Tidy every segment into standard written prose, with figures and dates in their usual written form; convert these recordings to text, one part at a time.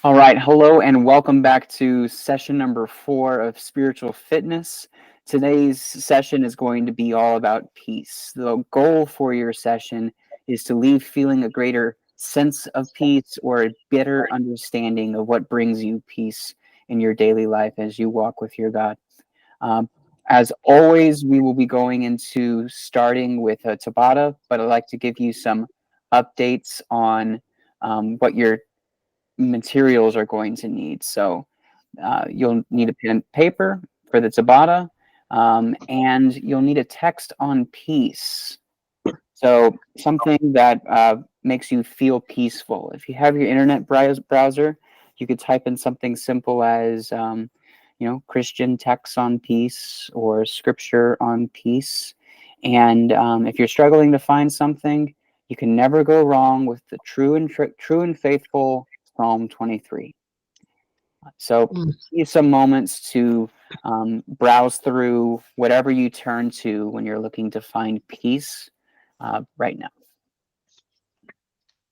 All right, hello and welcome back to session number 4 of Spiritual Fitness. Today's session is going to be all about peace. The goal for your session is to leave feeling a greater sense of peace or a better understanding of what brings you peace in your daily life as you walk with your God. Um, as always, we will be going into starting with a Tabata, but I'd like to give you some updates on what your materials are going to need. So you'll need a pen and paper for the Tabata, and you'll need a text on peace. So something that makes you feel peaceful. If you have your internet browser, you could type in something simple as, Christian texts on peace or scripture on peace. And if you're struggling to find something, you can never go wrong with the true and faithful Psalm 23. So Mm. use some moments to browse through whatever you turn to when you're looking to find peace right now.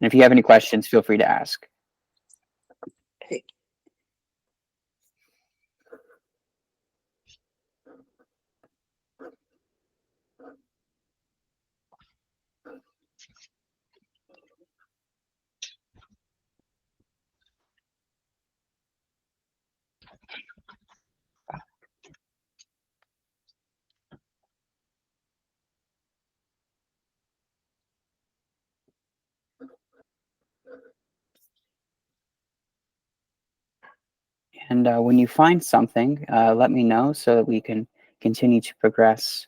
And if you have any questions, feel free to ask. Hey, And when you find something, let me know so that we can continue to progress.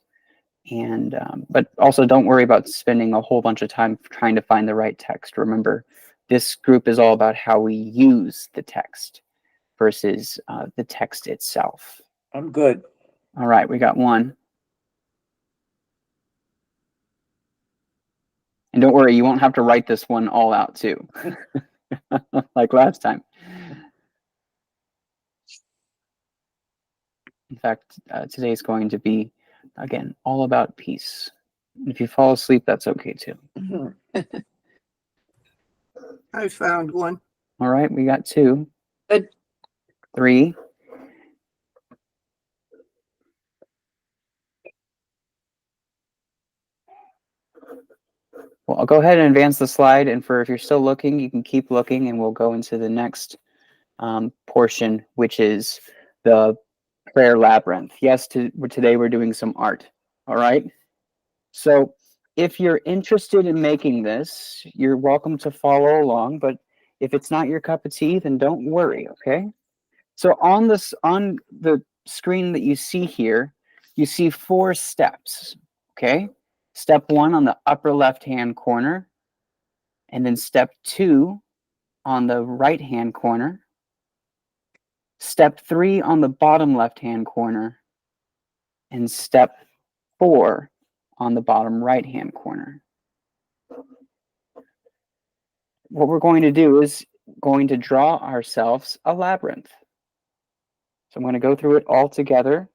And but also don't worry about spending a whole bunch of time trying to find the right text. Remember, this group is all about how we use the text versus the text itself. I'm good. All right, we got one. And don't worry, you won't have to write this one all out too, like last time. In fact, today's going to be, again, all about peace. If you fall asleep, that's okay too. I found one. All right, we got 2. Good. 3. Well, I'll go ahead and advance the slide, and if you're still looking, you can keep looking, and we'll go into the next portion, which is the prayer labyrinth. Yes, today we're doing some art. All right. So if you're interested in making this, you're welcome to follow along. But if it's not your cup of tea, then don't worry. Okay. So on the screen that you see here, you see 4 steps. Okay. Step 1 on the upper left-hand corner, and then step 2 on the right-hand corner. Step 3 on the bottom left-hand corner, and step 4 on the bottom right-hand corner. What we're going to do is going to draw ourselves a labyrinth. So I'm going to go through it all together,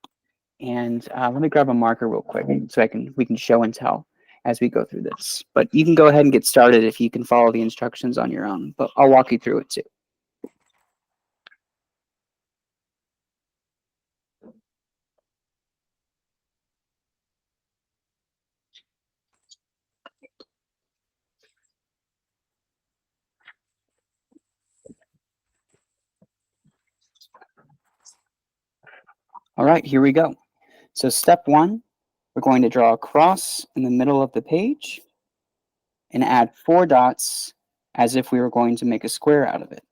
and let me grab a marker real quick so we can show and tell as we go through this. But you can go ahead and get started if you can follow the instructions on your own, but I'll walk you through it too. All right, here we go. So step 1, we're going to draw a cross in the middle of the page and add 4 dots as if we were going to make a square out of it.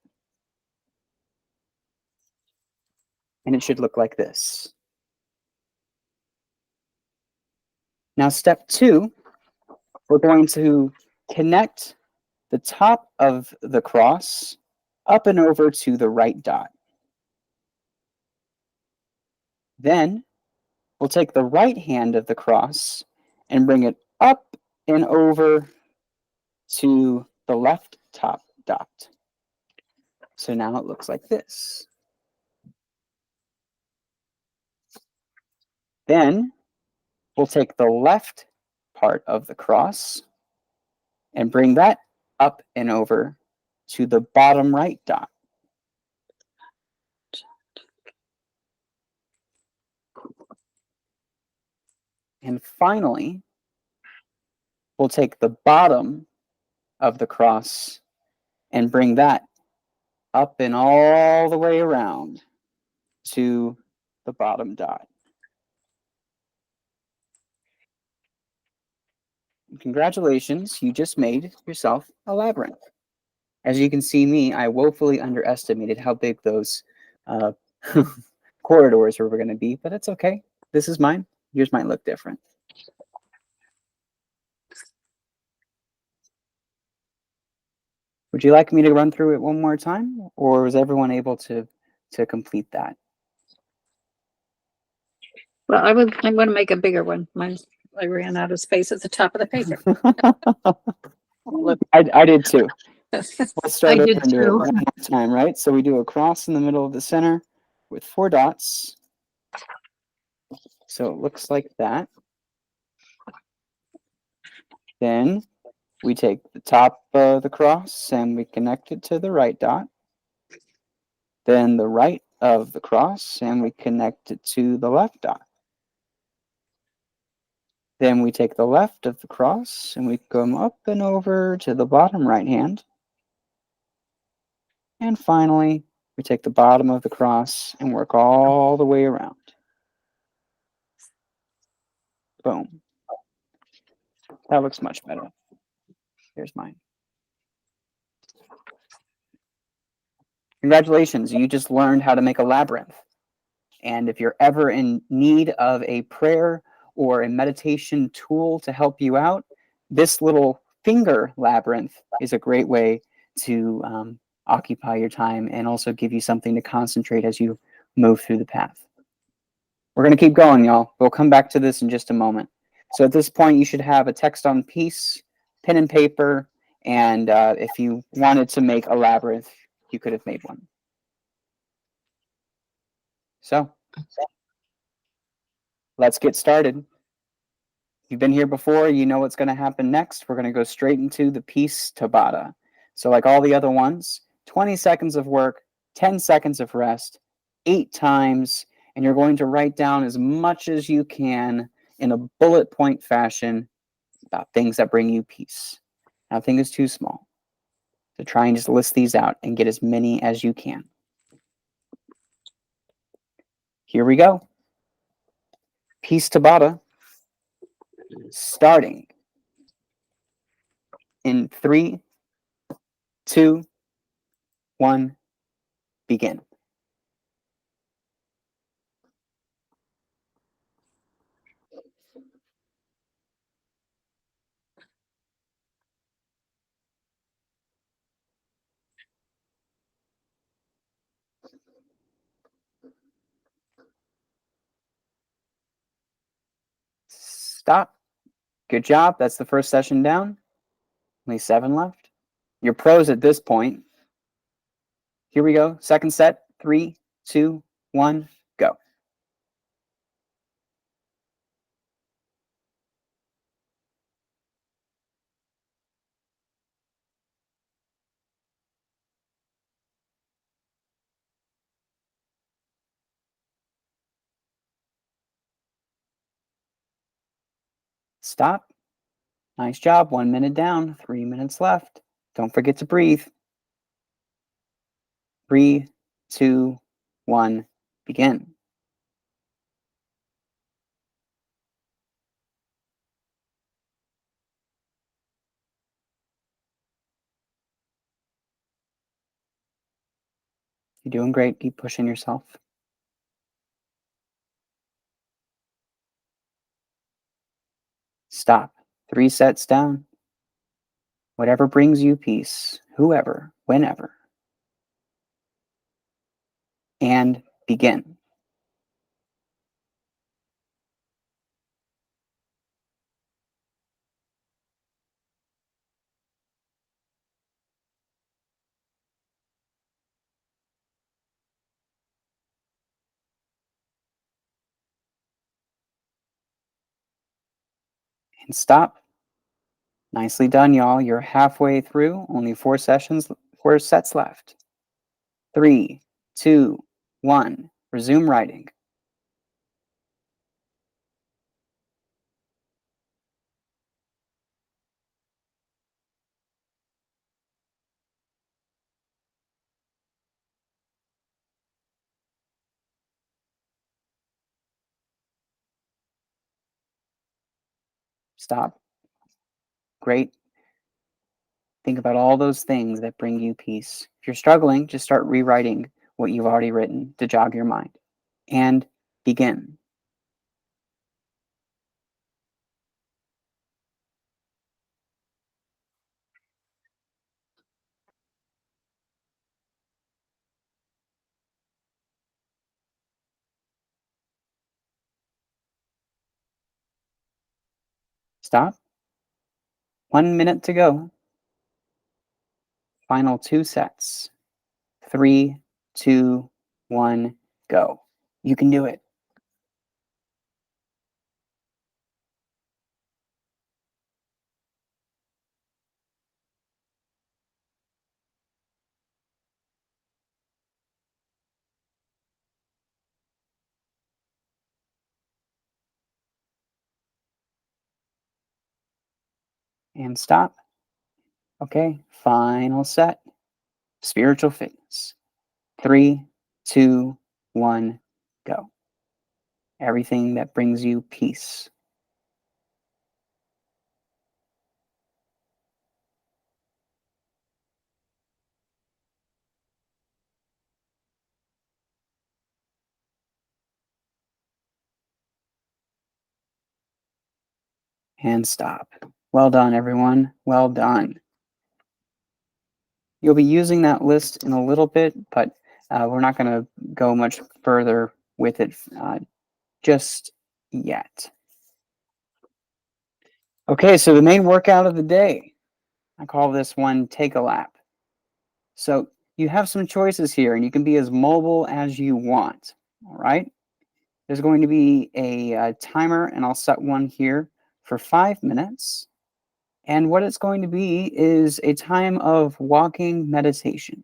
And it should look like this. Now, step 2, we're going to connect the top of the cross up and over to the right dot. Then we'll take the right hand of the cross and bring it up and over to the left top dot. So now it looks like this. Then we'll take the left part of the cross and bring that up and over to the bottom right dot. And finally, we'll take the bottom of the cross and bring that up and all the way around to the bottom dot. Congratulations, you just made yourself a labyrinth. As you can see me, I woefully underestimated how big those corridors were going to be, but it's okay. This is mine. Yours might look different. Would you like me to run through it one more time, or was everyone able to complete that? Well, I'm going to make a bigger one. I ran out of space at the top of the paper. I did too. Let's start I over did and do it too. one more time, right? So we do a cross in the middle of the center with 4 dots. So it looks like that. Then we take the top of the cross and we connect it to the right dot. Then the right of the cross and we connect it to the left dot. Then we take the left of the cross and we come up and over to the bottom right hand. And finally, we take the bottom of the cross and work all the way around. Boom. That looks much better. Here's mine. Congratulations, you just learned how to make a labyrinth. And if you're ever in need of a prayer or a meditation tool to help you out, this little finger labyrinth is a great way to occupy your time and also give you something to concentrate as you move through the path. We're going to keep going, y'all. We'll come back to this in just a moment. So at this point, you should have a text on peace, pen and paper, and if you wanted to make a labyrinth, you could have made one. So let's get started. If you've been here before, you know what's going to happen next. We're going to go straight into the Peace Tabata. So like all the other ones, 20 seconds of work, 10 seconds of rest, 8 times, and you're going to write down as much as you can in a bullet point fashion about things that bring you peace. Nothing is too small. So try and just list these out and get as many as you can. Here we go. Peace Tabata, starting in 3, 2, 1, begin. Stop. Good job. That's the first session down. Only 7 left. You're pros at this point. Here we go. Second set. 3, 2, 1, go. Stop. Nice job. 1 minute down. 3 minutes left. Don't forget to breathe. 3, 2, 1, begin. You're doing great. Keep pushing yourself. Stop. 3 sets down. Whatever brings you peace, whoever, whenever. And begin. And stop. Nicely done, y'all. You're halfway through. Only 4 sets left. 3, 2, 1. Resume writing. Stop. Great. Think about all those things that bring you peace. If you're struggling, just start rewriting what you've already written to jog your mind. And begin. Stop. 1 minute to go. Final 2 sets. 3, 2, 1, go. You can do it. And stop. Okay, final set. Spiritual fitness. 3, 2, 1, go. Everything that brings you peace. And stop. Well done, everyone. Well done. You'll be using that list in a little bit, but we're not going to go much further with it just yet. Okay, so the main workout of the day, I call this one Take a Lap. So you have some choices here, and you can be as mobile as you want, all right? There's going to be a timer, and I'll set one here for 5 minutes. And what it's going to be is a time of walking meditation.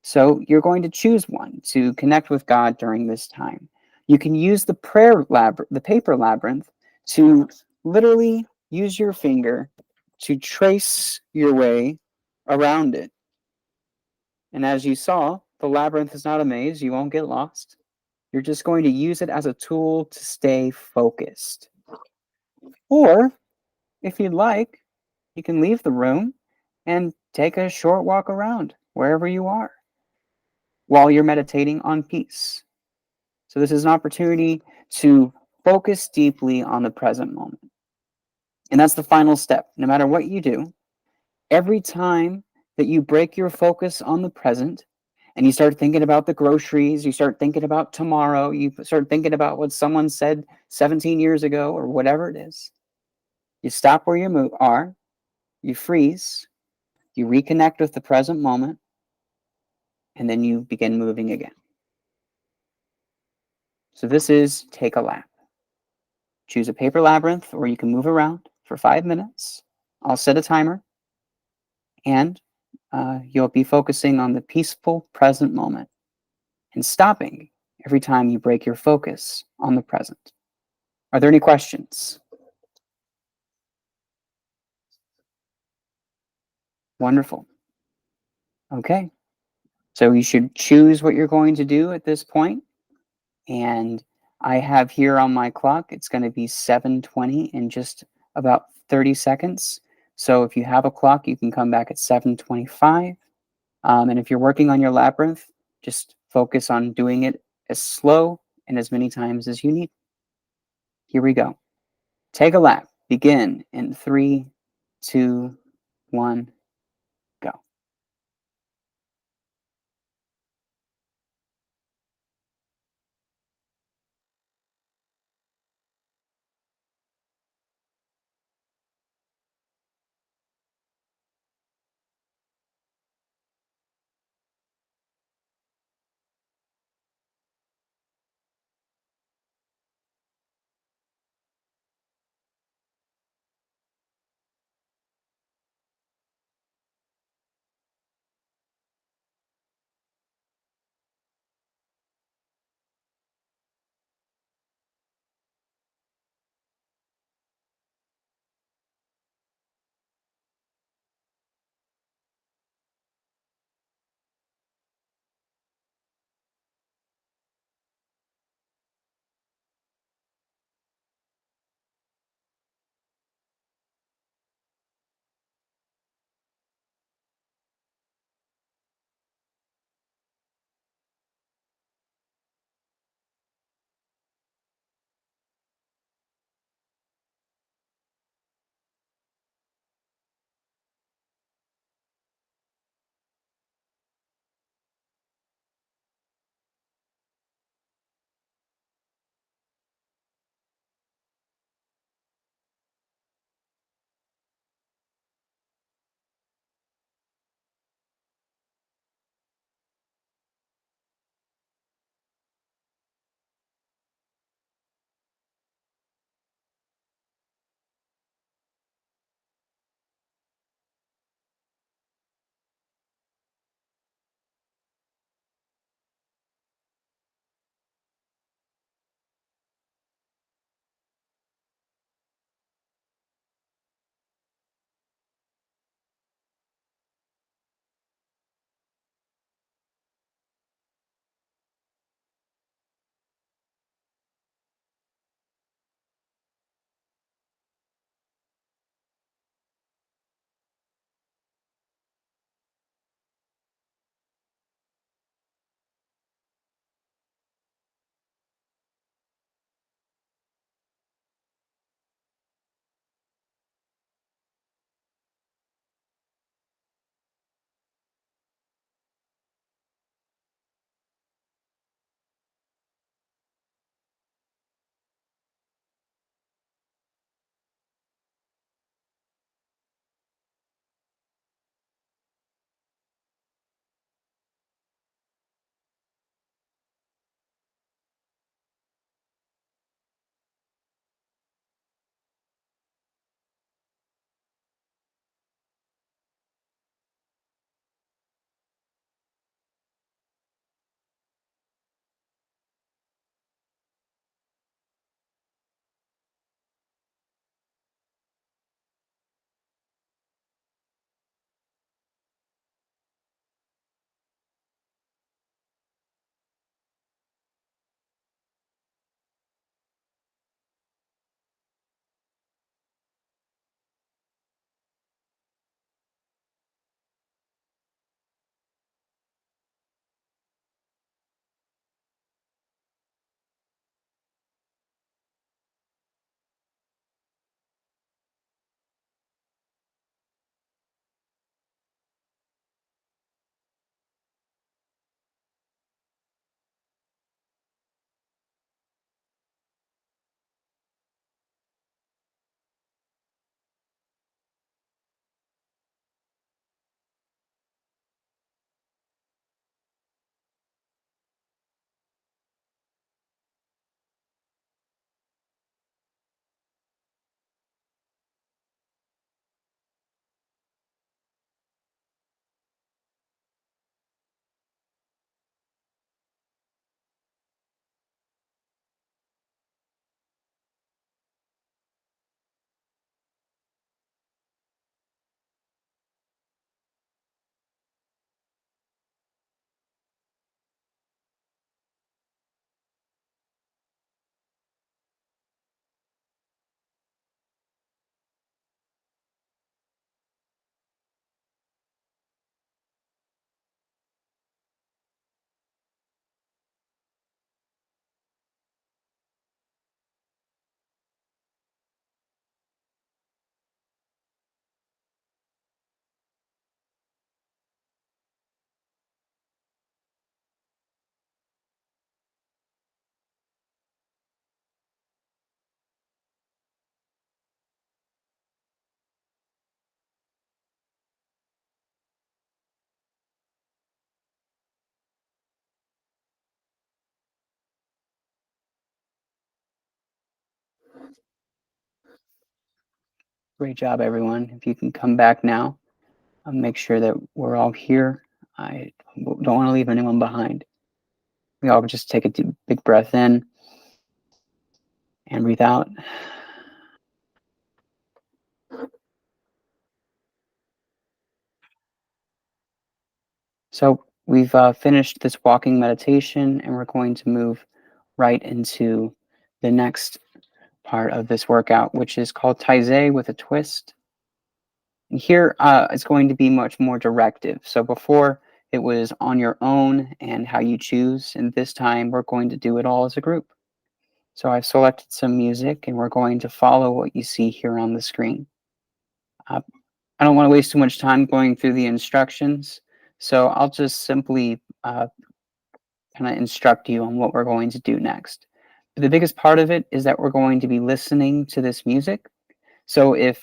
So you're going to choose one to connect with God during this time. You can use the paper labyrinth to literally use your finger to trace your way around it. And as you saw, the labyrinth is not a maze. You won't get lost. You're just going to use it as a tool to stay focused. Or if you'd like, you can leave the room and take a short walk around wherever you are while you're meditating on peace. So this is an opportunity to focus deeply on the present moment. And that's the final step. No matter what you do, every time that you break your focus on the present and you start thinking about the groceries, you start thinking about tomorrow, you start thinking about what someone said 17 years ago or whatever it is, you stop where you are, you freeze, you reconnect with the present moment, and then you begin moving again. So this is Take a Lap. Choose a paper labyrinth, or you can move around for 5 minutes. I'll set a timer, and you'll be focusing on the peaceful present moment and stopping every time you break your focus on the present. Are there any questions? Wonderful. Okay. So you should choose what you're going to do at this point. And I have here on my clock, it's going to be 7:20 in just about 30 seconds. So if you have a clock, you can come back at 7:25. And if you're working on your labyrinth, just focus on doing it as slow and as many times as you need. Here we go. Take a lap. Begin in 3, 2, 1. Go. Great job, everyone. If you can come back now, make sure that we're all here. I don't want to leave anyone behind. We all just take a deep, big breath in and breathe out. So we've finished this walking meditation, and we're going to move right into the next part of this workout, which is called Taizé with a twist. And here it's going to be much more directive. So before it was on your own and how you choose, and this time we're going to do it all as a group. So I've selected some music, and we're going to follow what you see here on the screen. I don't want to waste too much time going through the instructions, so I'll just simply kind of instruct you on what we're going to do next. But the biggest part of it is that we're going to be listening to this music. So if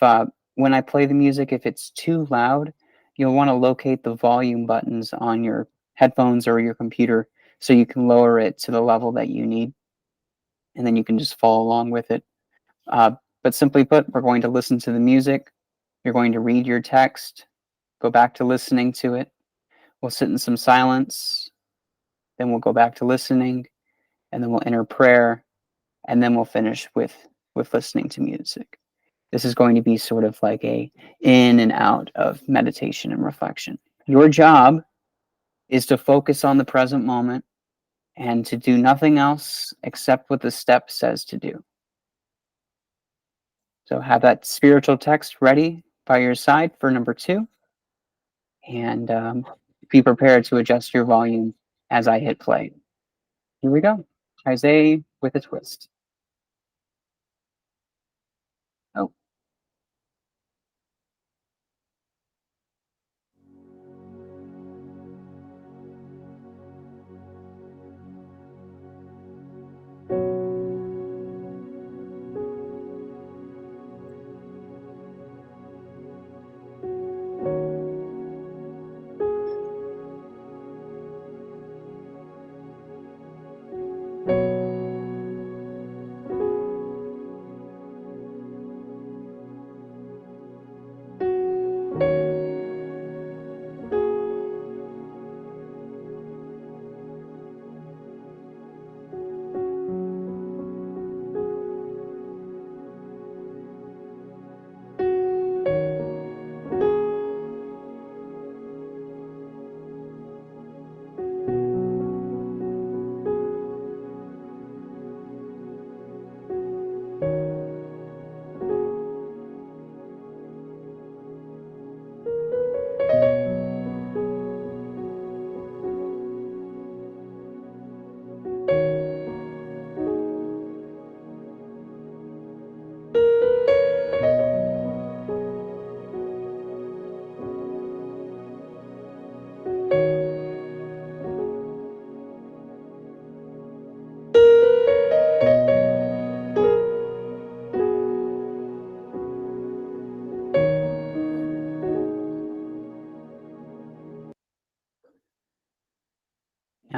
when I play the music, if it's too loud, you'll want to locate the volume buttons on your headphones or your computer so you can lower it to the level that you need, and then you can just follow along with it. Uh, but simply put, we're going to listen to the music. You're going to read your text, go back to listening to it. We'll sit in some silence, then we'll go back to listening, and then we'll enter prayer, and then we'll finish with listening to music. This is going to be sort of like a in and out of meditation and reflection. Your job is to focus on the present moment and to do nothing else except what the step says to do. So have that spiritual text ready by your side for number 2, and be prepared to adjust your volume as I hit play. Here we go. Isaiah with a twist. Oh.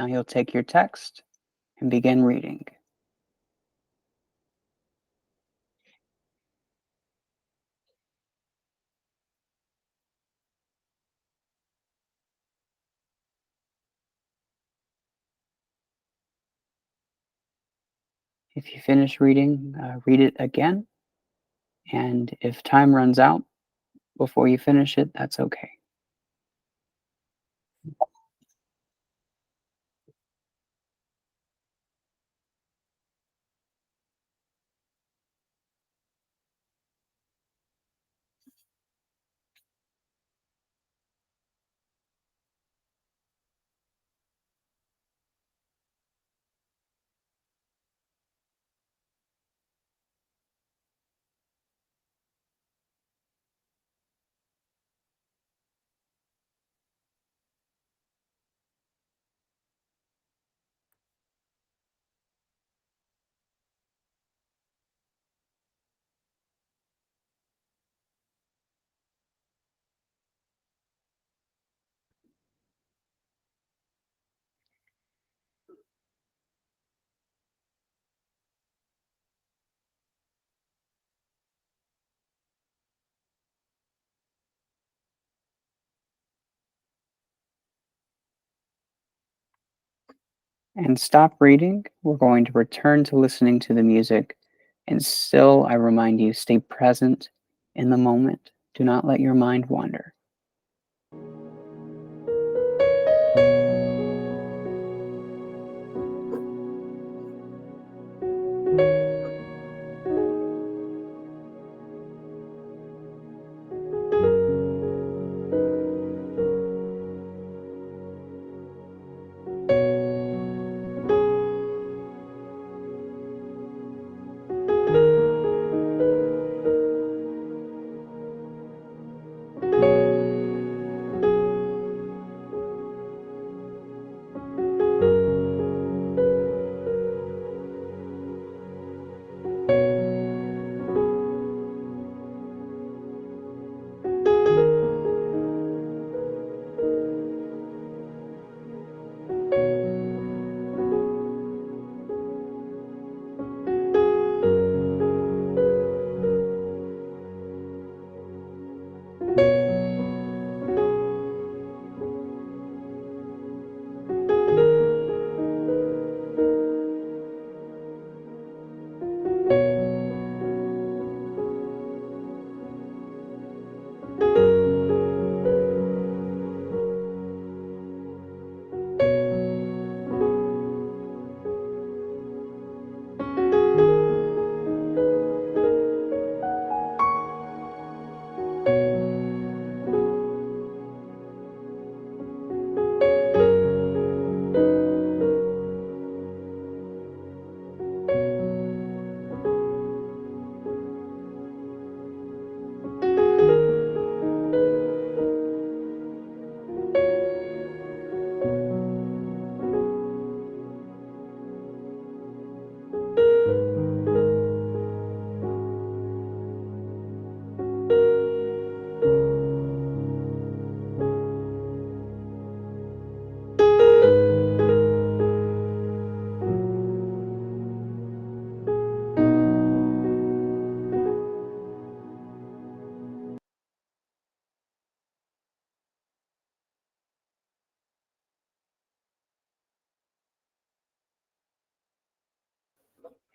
Now you'll take your text and begin reading. If you finish reading, read it again. And if time runs out before you finish it, that's okay. and stop reading. We're going to return to listening to the music. And still, I remind you, stay present in the moment. Do not let your mind wander.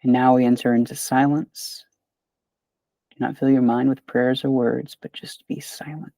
And now we enter into silence. Do not fill your mind with prayers or words, but just be silent.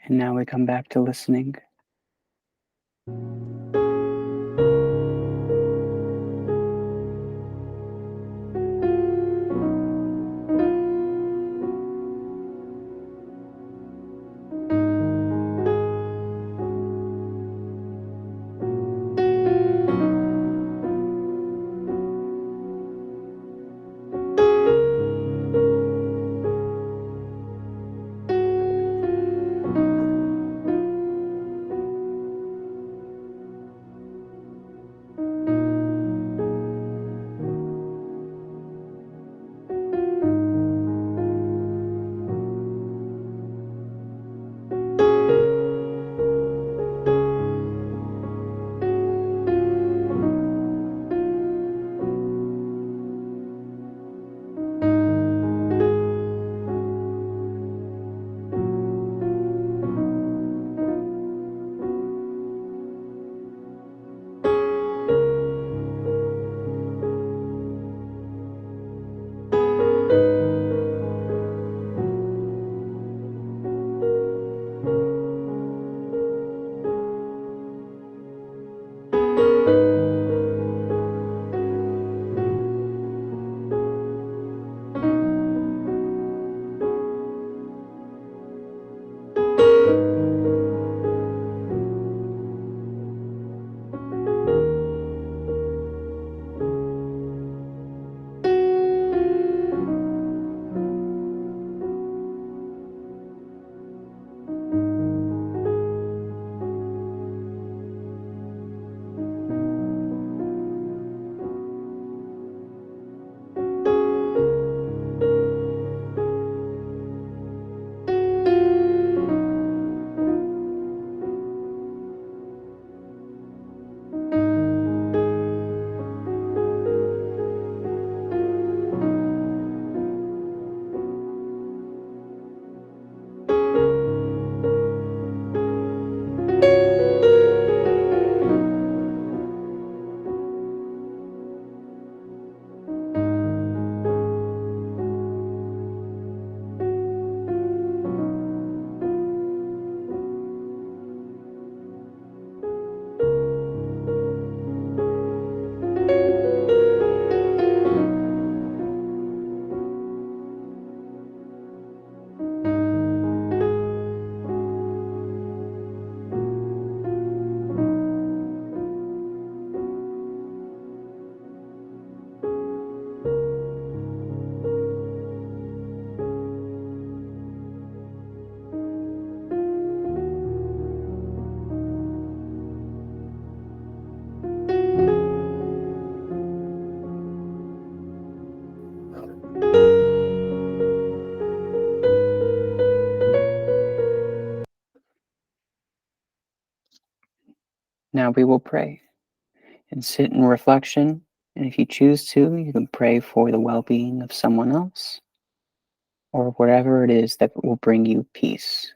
And now we come back to listening. Now we will pray and sit in reflection. And if you choose to, you can pray for the well being of someone else or whatever it is that will bring you peace.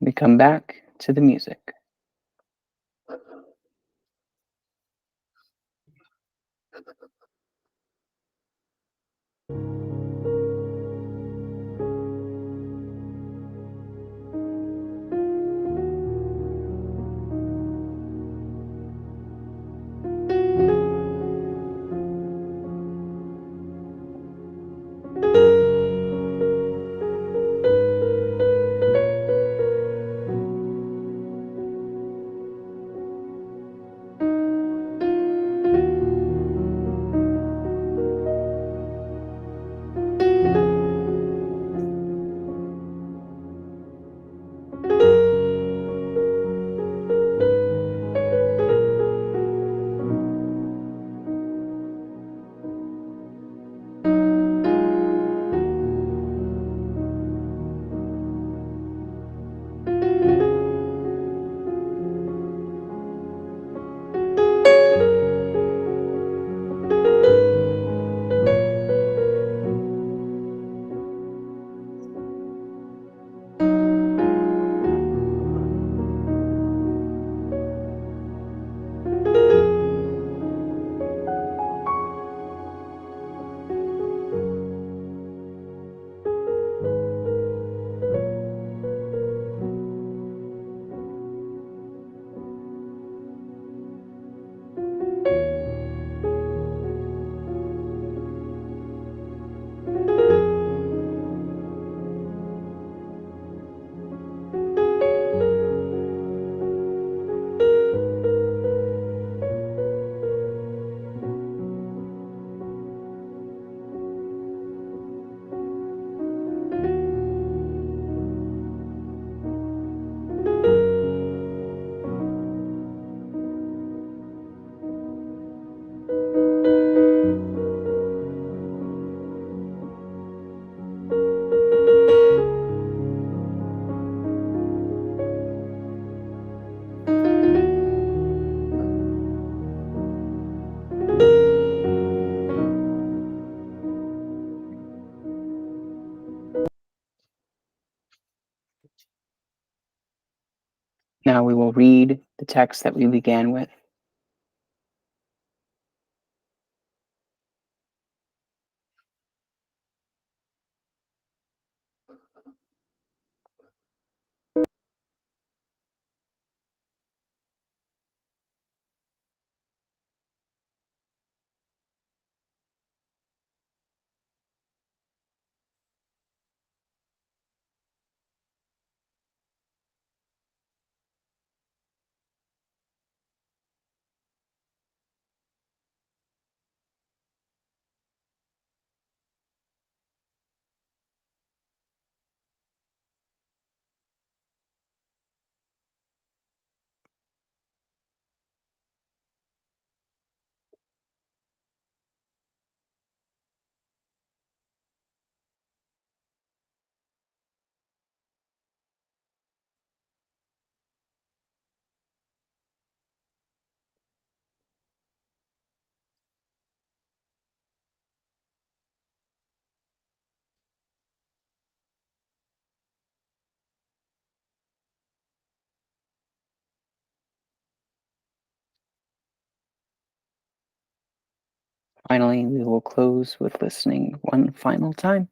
We come back to the music. Now we will read the text that we began with. Finally, we will close with listening one final time.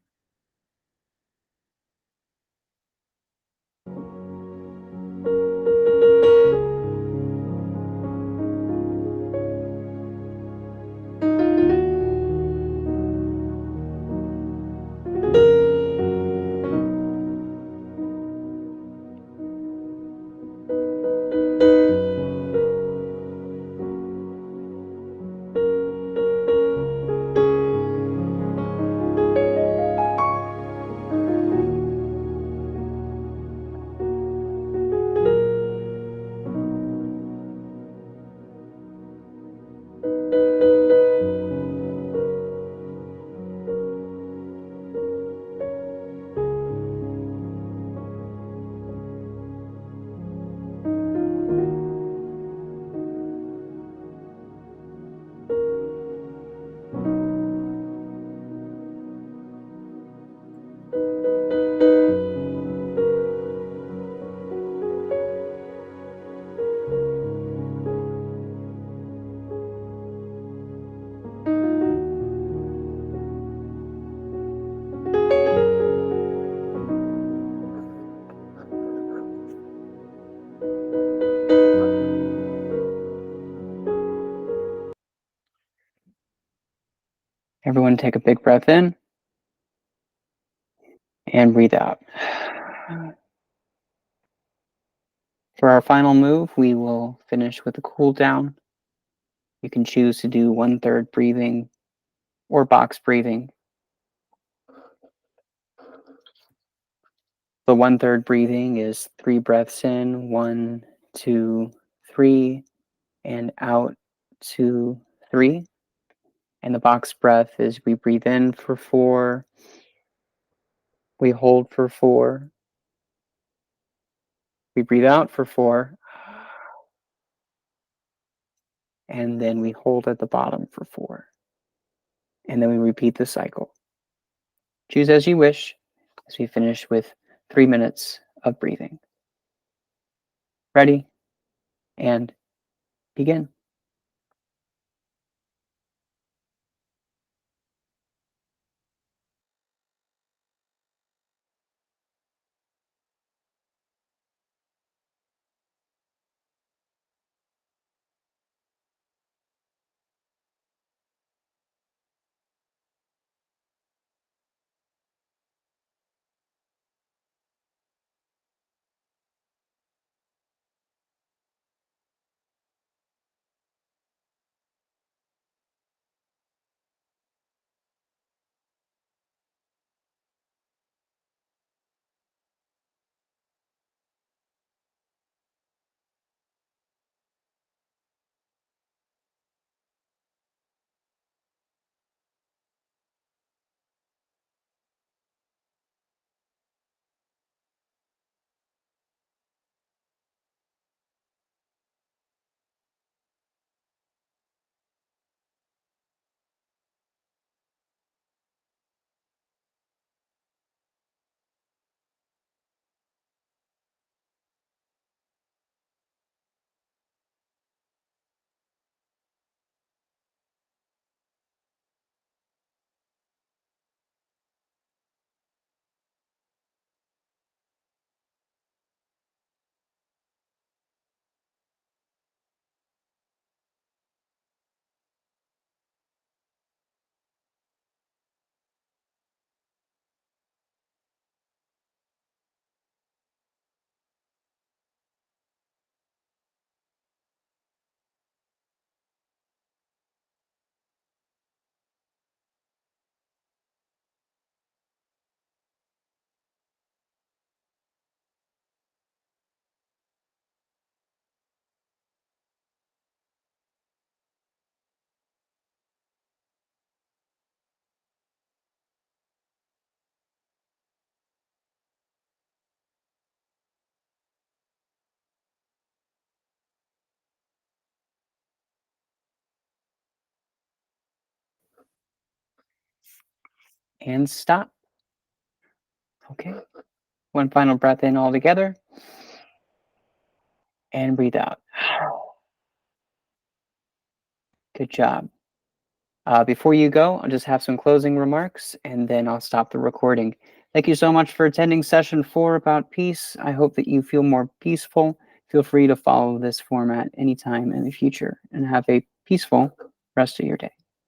Everyone take a big breath in and breathe out. For our final move, we will finish with a cool down. You can choose to do 1/3 breathing or box breathing. The 1/3 breathing is 3 breaths in, 1, 2, 3, and out, 2, 3. And the box breath is we breathe in for 4, we hold for 4, we breathe out for 4, and then we hold at the bottom for 4. And then we repeat the cycle. Choose as you wish as we finish with 3 minutes of breathing. Ready? And begin. And stop. Okay. One final breath in all together. And breathe out. Good job. Before you go, I'll just have some closing remarks, and then I'll stop the recording. Thank you so much for attending session 4 about peace. I hope that you feel more peaceful. Feel free to follow this format anytime in the future, and have a peaceful rest of your day.